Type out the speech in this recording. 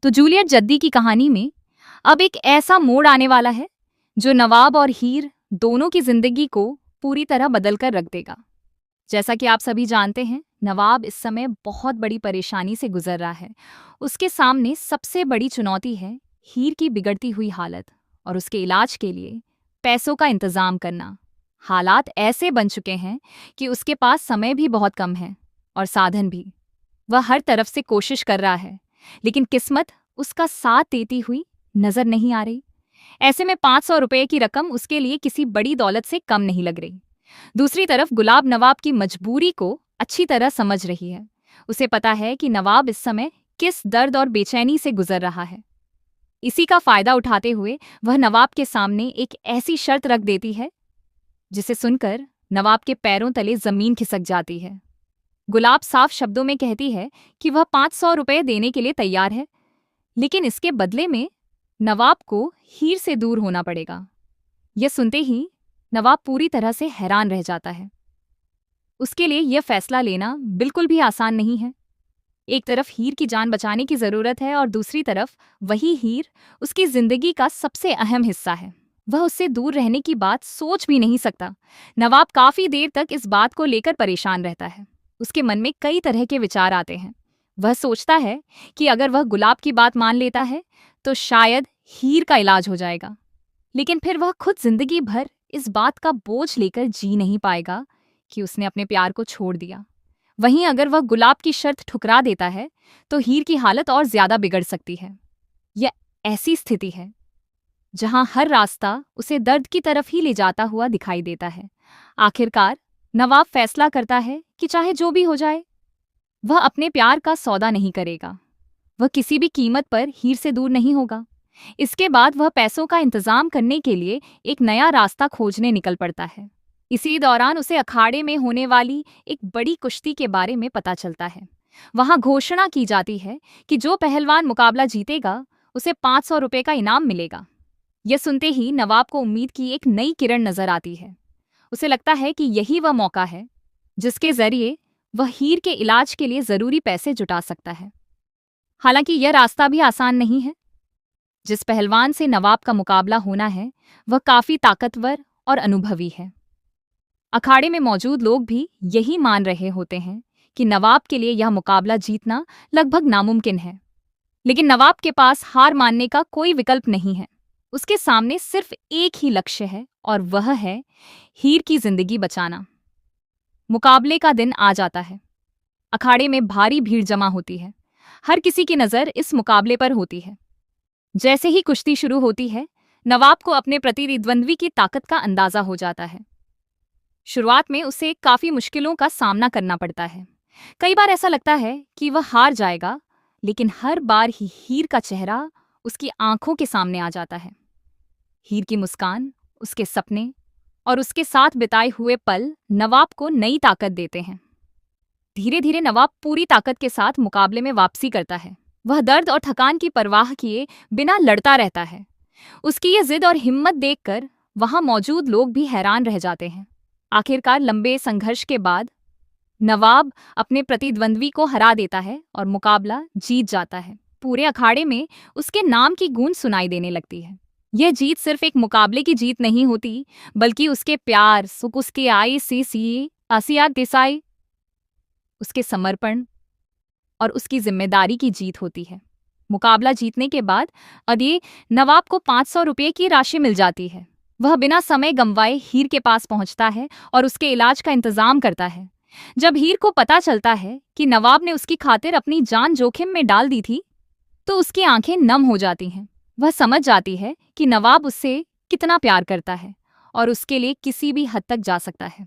तो जूलियट जद्दी की कहानी में अब एक ऐसा मोड़ आने वाला है जो नवाब और हीर दोनों की जिंदगी को पूरी तरह बदल कर रख देगा। जैसा कि आप सभी जानते हैं, नवाब इस समय बहुत बड़ी परेशानी से गुजर रहा है। उसके सामने सबसे बड़ी चुनौती है हीर की बिगड़ती हुई हालत और उसके इलाज के लिए पैसों का इंतजाम करना। हालात ऐसे बन चुके हैं कि उसके पास समय भी बहुत कम है और साधन भी। वह हर तरफ से कोशिश कर रहा है, लेकिन किस्मत उसका साथ देती हुई नजर नहीं आ रही। ऐसे में 500 रुपए की रकम उसके लिए किसी बड़ी दौलत से कम नहीं लग रही। दूसरी तरफ गुलाब नवाब की मजबूरी को अच्छी तरह समझ रही है। उसे पता है कि नवाब इस समय किस दर्द और बेचैनी से गुजर रहा है। इसी का फायदा उठाते हुए वह नवाब के सामने एक ऐसी शर्त रख देती है जिसे सुनकर नवाब के पैरों तले जमीन खिसक जाती है। गुलाब साफ शब्दों में कहती है कि वह 500 रुपए देने के लिए तैयार है, लेकिन इसके बदले में नवाब को हीर से दूर होना पड़ेगा। यह सुनते ही नवाब पूरी तरह से हैरान रह जाता है। उसके लिए यह फैसला लेना बिल्कुल भी आसान नहीं है। एक तरफ हीर की जान बचाने की जरूरत है और दूसरी तरफ वही हीर उसकी जिंदगी का सबसे अहम हिस्सा है। वह उससे दूर रहने की बात सोच भी नहीं सकता। नवाब काफी देर तक इस बात को लेकर परेशान रहता है। उसके मन में कई तरह के विचार आते हैं। वह सोचता है कि अगर वह गुलाब की बात मान लेता है तो शायद हीर का इलाज हो जाएगा, लेकिन फिर वह खुद जिंदगी भर इस बात का बोझ लेकर जी नहीं पाएगा कि उसने अपने प्यार को छोड़ दिया। वहीं अगर वह गुलाब की शर्त ठुकरा देता है तो हीर की हालत और ज्यादा बिगड़ सकती है। यह ऐसी स्थिति है जहां हर रास्ता उसे दर्द की तरफ ही ले जाता हुआ दिखाई देता है। आखिरकार नवाब फैसला करता है कि चाहे जो भी हो जाए, वह अपने प्यार का सौदा नहीं करेगा। वह किसी भी कीमत पर हीर से दूर नहीं होगा। इसके बाद वह पैसों का इंतजाम करने के लिए एक नया रास्ता खोजने निकल पड़ता है। इसी दौरान उसे अखाड़े में होने वाली एक बड़ी कुश्ती के बारे में पता चलता है। वहां घोषणा की जाती है कि जो पहलवान मुकाबला जीतेगा उसे 500 रुपए का इनाम मिलेगा। यह सुनते ही नवाब को उम्मीद की एक नई किरण नजर आती है। उसे लगता है कि यही वह मौका है जिसके जरिए वह हीर के इलाज के लिए जरूरी पैसे जुटा सकता है। हालांकि यह रास्ता भी आसान नहीं है। जिस पहलवान से नवाब का मुकाबला होना है वह काफी ताकतवर और अनुभवी है। अखाड़े में मौजूद लोग भी यही मान रहे होते हैं कि नवाब के लिए यह मुकाबला जीतना लगभग नामुमकिन है। लेकिन नवाब के पास हार मानने का कोई विकल्प नहीं है। उसके सामने सिर्फ एक ही लक्ष्य है और वह है हीर की जिंदगी बचाना। मुकाबले का दिन आ जाता है। अखाड़े में भारी भीड़ जमा होती है। हर किसी की नजर इस मुकाबले पर होती है। जैसे ही कुश्ती शुरू होती है, नवाब को अपने प्रतिद्वंद्वी की ताकत का अंदाजा हो जाता है। शुरुआत में उसे काफी मुश्किलों का सामना करना पड़ता है। कई बार ऐसा लगता है कि वह हार जाएगा, लेकिन हर बार ही हीर का चेहरा उसकी आंखों के सामने आ जाता है। हीर की मुस्कान, उसके सपने और उसके साथ बिताए हुए पल नवाब को नई ताकत देते हैं। धीरे धीरे नवाब पूरी ताकत के साथ मुकाबले में वापसी करता है। वह दर्द और थकान की परवाह किए बिना लड़ता रहता है। उसकी ये जिद और हिम्मत देखकर वहां मौजूद लोग भी हैरान रह जाते हैं। आखिरकार लंबे संघर्ष के बाद नवाब अपने प्रतिद्वंद्वी को हरा देता है और मुकाबला जीत जाता है। पूरे अखाड़े में उसके नाम की गूंज सुनाई देने लगती है। यह जीत सिर्फ एक मुकाबले की जीत नहीं होती, बल्कि उसके प्यार, सुख, उसके ICC आसियात देसाई, उसके समर्पण और उसकी जिम्मेदारी की जीत होती है। मुकाबला जीतने के बाद अदी नवाब को 500 रुपये की राशि मिल जाती है। वह बिना समय गंवाए हीर के पास पहुंचता है और उसके इलाज का इंतजाम करता है। जब हीर को पता चलता है कि नवाब ने उसकी खातिर अपनी जान जोखिम में डाल दी थी, तो उसकी आंखें नम हो जाती हैं। वह समझ जाती है कि नवाब उससे कितना प्यार करता है और उसके लिए किसी भी हद तक जा सकता है।